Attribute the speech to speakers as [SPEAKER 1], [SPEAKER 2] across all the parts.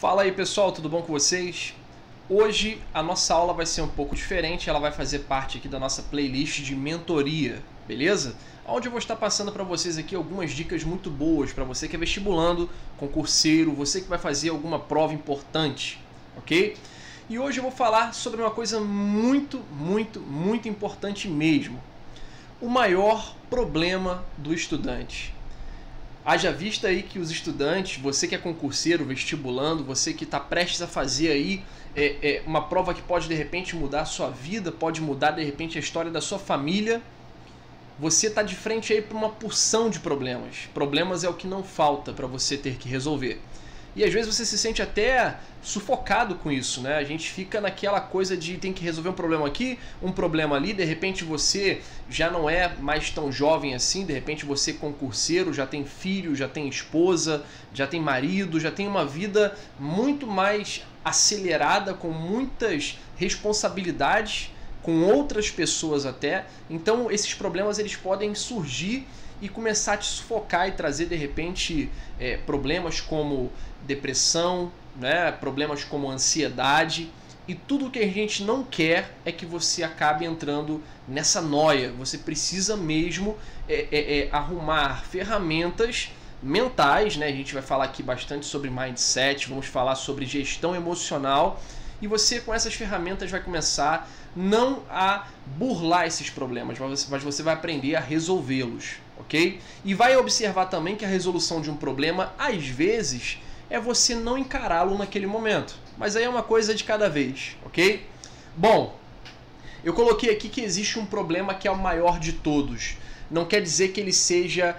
[SPEAKER 1] Fala aí pessoal, tudo bom com vocês? Hoje a nossa aula vai ser um pouco diferente, ela vai fazer parte aqui da nossa playlist de mentoria, beleza? Onde eu vou estar passando para vocês aqui algumas dicas muito boas para você que é vestibulando, concurseiro, você que vai fazer alguma prova importante, ok? E hoje eu vou falar sobre uma coisa muito importante mesmo. O maior problema do estudante. Haja vista aí que os estudantes, você que é concurseiro, vestibulando, você que está prestes a fazer aí uma prova que pode de repente mudar a sua vida, pode mudar de repente a história da sua família, você está de frente aí para uma porção de problemas. Problemas é o que não falta para você ter que resolver. E às vezes você se sente até sufocado com isso, né? A gente fica naquela coisa de tem que resolver um problema aqui, um problema ali, de repente você já não é mais tão jovem assim, de repente você é concurseiro, já tem filho, já tem esposa, já tem marido, já tem uma vida muito mais acelerada, com muitas responsabilidades, com outras pessoas até. Então esses problemas eles podem surgir e começar a te sufocar e trazer de repente problemas como depressão, né? Problemas como ansiedade, e tudo que a gente não quer é que você acabe entrando nessa noia. Você precisa mesmo arrumar ferramentas mentais, né? A gente vai falar aqui bastante sobre mindset, vamos falar sobre gestão emocional, e você com essas ferramentas vai começar não a burlar esses problemas, mas você vai aprender a resolvê-los, ok? E vai observar também que a resolução de um problema, às vezes, é você não encará-lo naquele momento. Mas aí é uma coisa de cada vez, ok? Bom, eu coloquei aqui que existe um problema que é o maior de todos. Não quer dizer que ele seja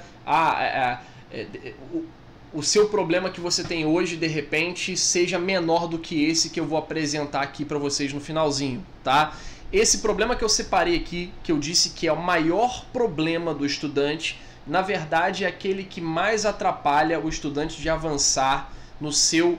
[SPEAKER 1] o seu problema que você tem hoje, de repente, seja menor do que esse que eu vou apresentar aqui para vocês no finalzinho, tá? Esse problema que eu separei aqui, que eu disse que é o maior problema do estudante, na verdade é aquele que mais atrapalha o estudante de avançar no seu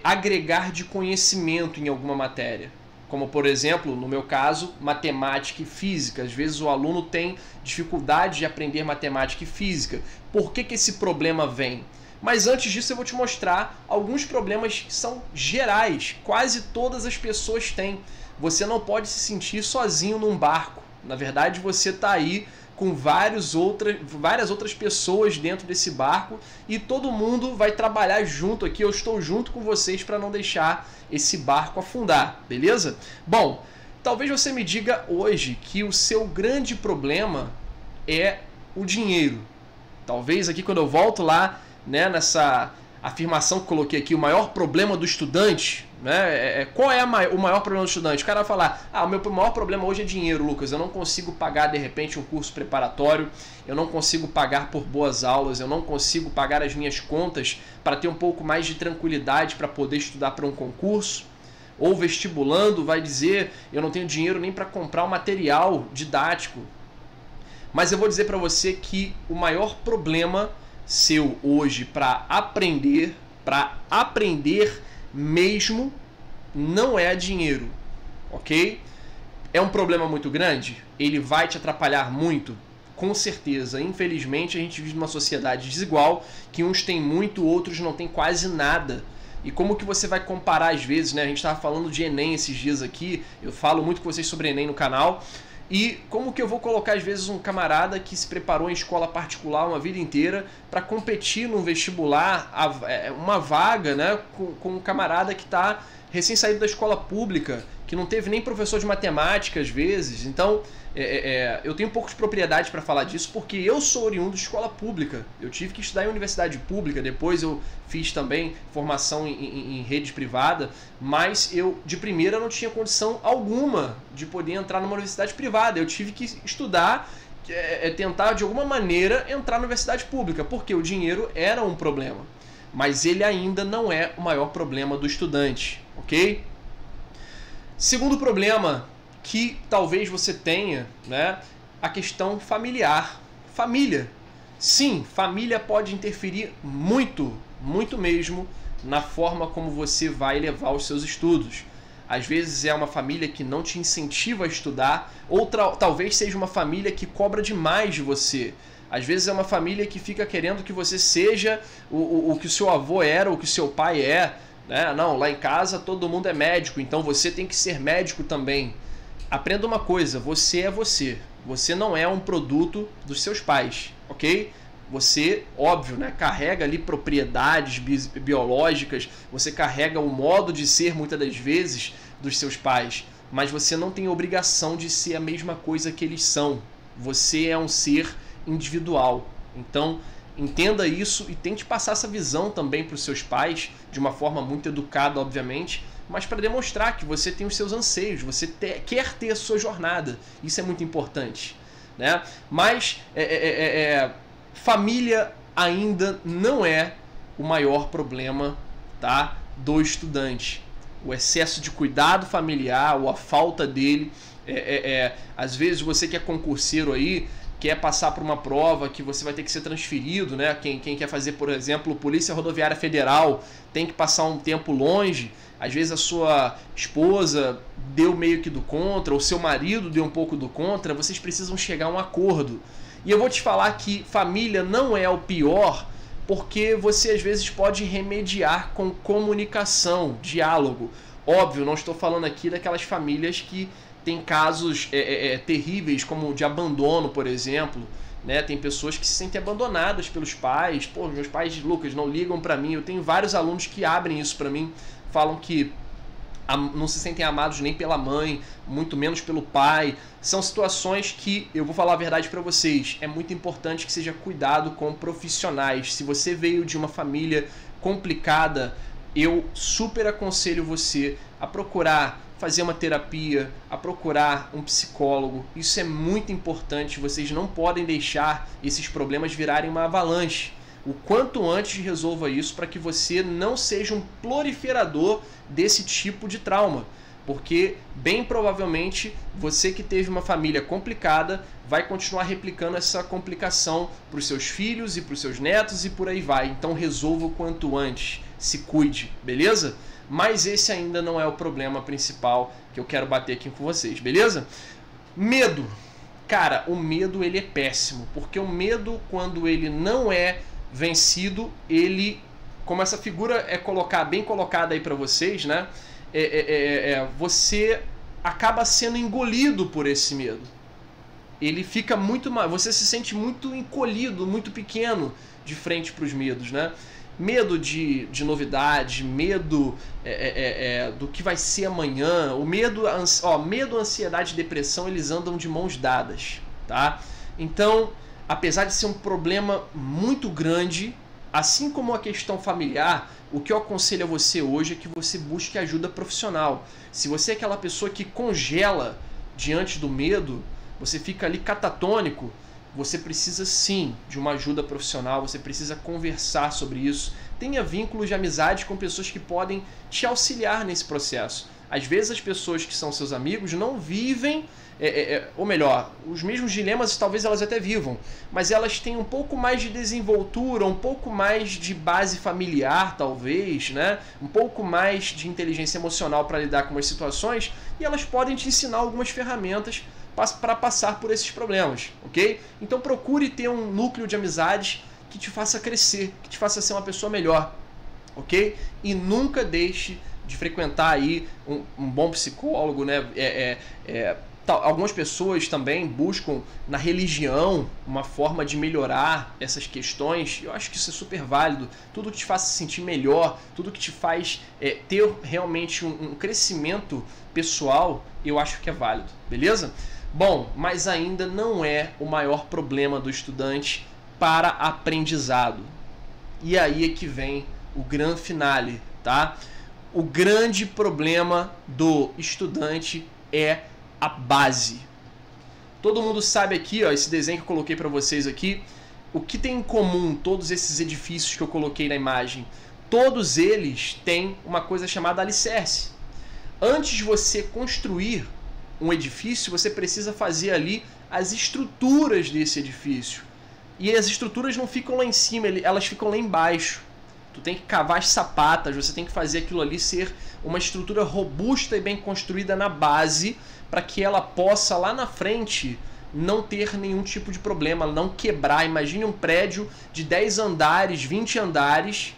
[SPEAKER 1] agregar de conhecimento em alguma matéria. Como, por exemplo, no meu caso, matemática e física. Às vezes o aluno tem dificuldade de aprender matemática e física. Por que esse problema vem? Mas antes disso eu vou te mostrar alguns problemas que são gerais. Quase todas as pessoas têm. Você não pode se sentir sozinho num barco. Na verdade, você está aí com várias outras pessoas dentro desse barco e todo mundo vai trabalhar junto aqui. Eu estou junto com vocês para não deixar esse barco afundar, beleza? Bom, talvez você me diga hoje que o seu grande problema é o dinheiro. Talvez aqui quando eu volto lá, né, nessa afirmação que coloquei aqui, o maior problema do estudante, né? Qual é o maior problema do estudante? O cara vai falar, o meu maior problema hoje é dinheiro, Lucas, eu não consigo pagar de repente um curso preparatório, eu não consigo pagar por boas aulas, eu não consigo pagar as minhas contas para ter um pouco mais de tranquilidade para poder estudar para um concurso. Ou vestibulando vai dizer, eu não tenho dinheiro nem para comprar um material didático. Mas eu vou dizer para você que o maior problema seu hoje para aprender mesmo, não é dinheiro, ok? É um problema muito grande? Ele vai te atrapalhar muito? Com certeza. Infelizmente a gente vive numa sociedade desigual, que uns têm muito, outros não têm quase nada. E como que você vai comparar às vezes, né? A gente estava falando de Enem esses dias aqui, eu falo muito com vocês sobre Enem no canal. E como que eu vou colocar às vezes um camarada que se preparou em escola particular uma vida inteira para competir no vestibular, uma vaga, né, com um camarada que está recém saído da escola pública, que não teve nem professor de matemática às vezes. Então eu tenho um pouco de propriedade para falar disso porque eu sou oriundo de escola pública. Eu tive que estudar em universidade pública, depois eu fiz também formação em rede privada, mas eu de primeira não tinha condição alguma de poder entrar numa universidade privada. Eu tive que estudar, tentar de alguma maneira entrar na universidade pública, porque o dinheiro era um problema. Mas ele ainda não é o maior problema do estudante, ok? Segundo problema que talvez você tenha, né, a questão familiar. Família. Sim, família pode interferir muito mesmo na forma como você vai levar os seus estudos. Às vezes é uma família que não te incentiva a estudar, ou talvez seja uma família que cobra demais de você. Às vezes é uma família que fica querendo que você seja o que o seu avô era, o que o seu pai é. né? Não, lá em casa todo mundo é médico, então você tem que ser médico também. Aprenda uma coisa, você é você. Você não é um produto dos seus pais, ok? Você, óbvio, né, carrega ali propriedades biológicas, você carrega o modo de ser, muitas das vezes, dos seus pais, mas você não tem obrigação de ser a mesma coisa que eles são. Você é um ser individual. Então, entenda isso e tente passar essa visão também para os seus pais, de uma forma muito educada, obviamente, mas para demonstrar que você tem os seus anseios, você quer ter a sua jornada. Isso é muito importante, né? Mas família ainda não é o maior problema, tá, do estudante. O excesso de cuidado familiar ou a falta dele. Às vezes você que é concurseiro aí, quer passar por uma prova que você vai ter que ser transferido, né? Quem quer fazer, por exemplo, Polícia Rodoviária Federal, tem que passar um tempo longe. Às vezes a sua esposa deu meio que do contra, ou seu marido deu um pouco do contra, vocês precisam chegar a um acordo. E eu vou te falar que família não é o pior, porque você às vezes pode remediar com comunicação, diálogo. Óbvio, não estou falando aqui daquelas famílias que tem casos terríveis, como de abandono, por exemplo, né? Tem pessoas que se sentem abandonadas pelos pais. Pô, meus pais, Lucas, não ligam para mim. Eu tenho vários alunos que abrem isso para mim, falam que não se sentem amados nem pela mãe, muito menos pelo pai. São situações que, eu vou falar a verdade para vocês, é muito importante que seja cuidado com profissionais. Se você veio de uma família complicada, eu super aconselho você a procurar fazer uma terapia, a procurar um psicólogo. Isso é muito importante. Vocês não podem deixar esses problemas virarem uma avalanche. O quanto antes resolva isso para que você não seja um proliferador desse tipo de trauma. Porque, bem provavelmente, você que teve uma família complicada vai continuar replicando essa complicação para os seus filhos e para os seus netos e por aí vai. Então resolva o quanto antes. Se cuide, beleza? Mas esse ainda não é o problema principal que eu quero bater aqui com vocês, beleza? Medo. Cara, o medo ele é péssimo, porque o medo, quando ele não é vencido, ele, como essa figura bem colocada aí para vocês, né? Você acaba sendo engolido por esse medo. Ele fica muito mais, você se sente muito encolhido, muito pequeno de frente para os medos, né? Medo de novidade, medo do que vai ser amanhã, o medo, medo, ansiedade e depressão, eles andam de mãos dadas, tá? Então, apesar de ser um problema muito grande, assim como a questão familiar, o que eu aconselho a você hoje é que você busque ajuda profissional. Se você é aquela pessoa que congela diante do medo, você fica ali catatônico, você precisa sim de uma ajuda profissional, você precisa conversar sobre isso. Tenha vínculos de amizade com pessoas que podem te auxiliar nesse processo. Às vezes as pessoas que são seus amigos não vivem, ou melhor, os mesmos dilemas talvez elas até vivam, mas elas têm um pouco mais de desenvoltura, um pouco mais de base familiar talvez, né? Um pouco mais de inteligência emocional para lidar com as situações, e elas podem te ensinar algumas ferramentas para passar por esses problemas, ok? Então procure ter um núcleo de amizades que te faça crescer, que te faça ser uma pessoa melhor, ok? E nunca deixe de frequentar aí um bom psicólogo, né? Algumas pessoas também buscam na religião uma forma de melhorar essas questões. Eu acho que isso é super válido. Tudo que te faça se sentir melhor, tudo que te faz ter realmente um crescimento pessoal, eu acho que é válido, beleza? Bom, mas ainda não é o maior problema do estudante para aprendizado. E aí é que vem o grande finale, tá? O grande problema do estudante é a base. Todo mundo sabe aqui, ó, esse desenho que eu coloquei para vocês aqui, o que tem em comum todos esses edifícios que eu coloquei na imagem? Todos eles têm uma coisa chamada alicerce. Antes de você construir um edifício, você precisa fazer ali as estruturas desse edifício. E as estruturas não ficam lá em cima, elas ficam lá embaixo. Tu tem que cavar as sapatas, você tem que fazer aquilo ali ser uma estrutura robusta e bem construída na base, para que ela possa lá na frente não ter nenhum tipo de problema, não quebrar. Imagine um prédio de 10 andares, 20 andares,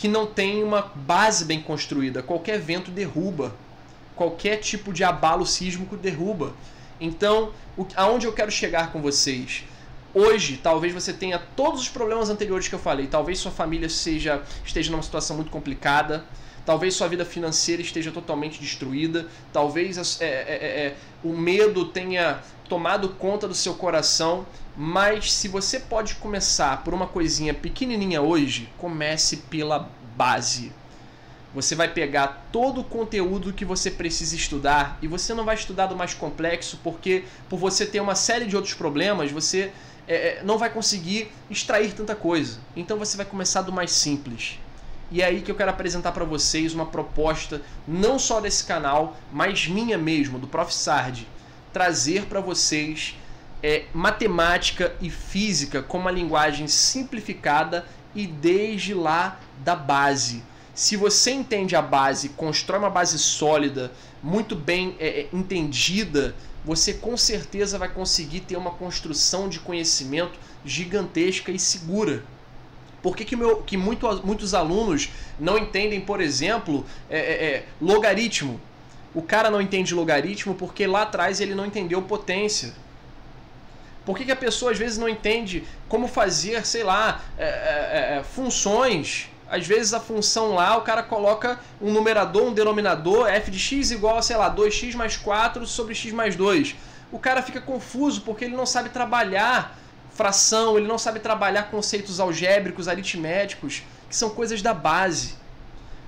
[SPEAKER 1] que não tem uma base bem construída. Qualquer vento derruba. Qualquer tipo de abalo sísmico derruba. Então, aonde eu quero chegar com vocês? Hoje, talvez você tenha todos os problemas anteriores que eu falei. Talvez sua família esteja numa situação muito complicada. Talvez sua vida financeira esteja totalmente destruída. Talvez o medo tenha tomado conta do seu coração. Mas se você pode começar por uma coisinha pequenininha hoje, comece pela base. Você vai pegar todo o conteúdo que você precisa estudar e você não vai estudar do mais complexo, porque por você ter uma série de outros problemas, você não vai conseguir extrair tanta coisa. Então você vai começar do mais simples. E é aí que eu quero apresentar para vocês uma proposta, não só desse canal, mas minha mesmo, do Prof. Sard. Trazer para vocês matemática e física com uma linguagem simplificada e desde lá da base. Se você entende a base, constrói uma base sólida, muito bem entendida, você com certeza vai conseguir ter uma construção de conhecimento gigantesca e segura. Por que muitos alunos não entendem, por exemplo, logaritmo? O cara não entende logaritmo porque lá atrás ele não entendeu potência. Por que a pessoa às vezes não entende como fazer, sei lá, funções? Às vezes a função lá, o cara coloca um numerador, um denominador, f de x igual a, sei lá, 2x mais 4 sobre x mais 2. O cara fica confuso porque ele não sabe trabalhar fração, ele não sabe trabalhar conceitos algébricos, aritméticos, que são coisas da base.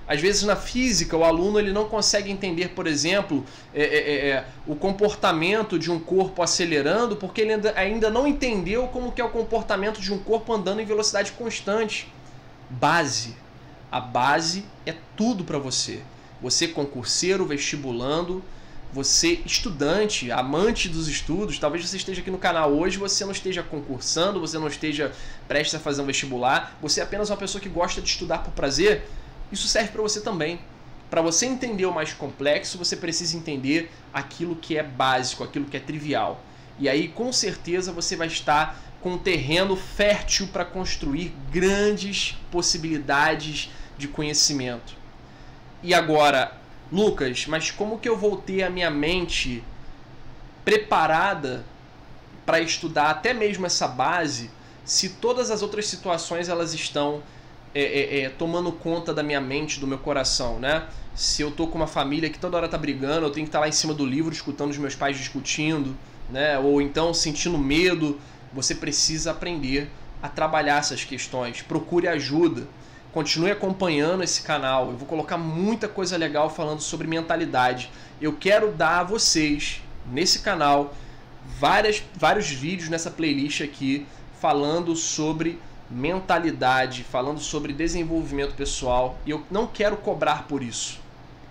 [SPEAKER 1] Às vezes na física o aluno ele não consegue entender, por exemplo, o comportamento de um corpo acelerando porque ele ainda não entendeu como que é o comportamento de um corpo andando em velocidade constante. Base. A base é tudo para você. Você concurseiro, vestibulando, você estudante, amante dos estudos, talvez você esteja aqui no canal hoje, você não esteja concursando, você não esteja prestes a fazer um vestibular, você é apenas uma pessoa que gosta de estudar por prazer, isso serve para você também. Para você entender o mais complexo, você precisa entender aquilo que é básico, aquilo que é trivial. E aí, com certeza, você vai estar com um terreno fértil para construir grandes possibilidades de conhecimento. E agora, Lucas, mas como que eu vou ter a minha mente preparada para estudar até mesmo essa base se todas as outras situações elas estão tomando conta da minha mente, do meu coração, né? Se eu tô com uma família que toda hora tá brigando, eu tenho que estar lá em cima do livro escutando os meus pais discutindo, né? Ou então sentindo medo. Você precisa aprender a trabalhar essas questões. Procure ajuda. Continue acompanhando esse canal. Eu vou colocar muita coisa legal falando sobre mentalidade. Eu quero dar a vocês, nesse canal, vários vídeos nessa playlist aqui falando sobre mentalidade, falando sobre desenvolvimento pessoal. E eu não quero cobrar por isso.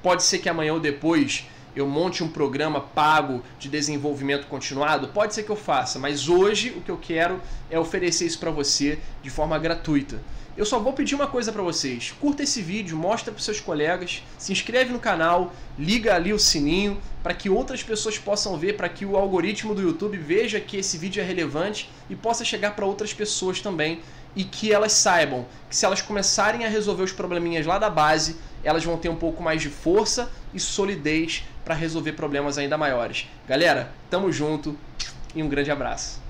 [SPEAKER 1] Pode ser que amanhã ou depois eu monte um programa pago de desenvolvimento continuado? Pode ser que eu faça, mas hoje o que eu quero é oferecer isso para você de forma gratuita. Eu só vou pedir uma coisa para vocês: curta esse vídeo, mostra para os seus colegas, se inscreve no canal, liga ali o sininho para que outras pessoas possam ver, para que o algoritmo do YouTube veja que esse vídeo é relevante e possa chegar para outras pessoas também, e que elas saibam que se elas começarem a resolver os probleminhas lá da base, elas vão ter um pouco mais de força e solidez para resolver problemas ainda maiores. Galera, tamo junto e um grande abraço.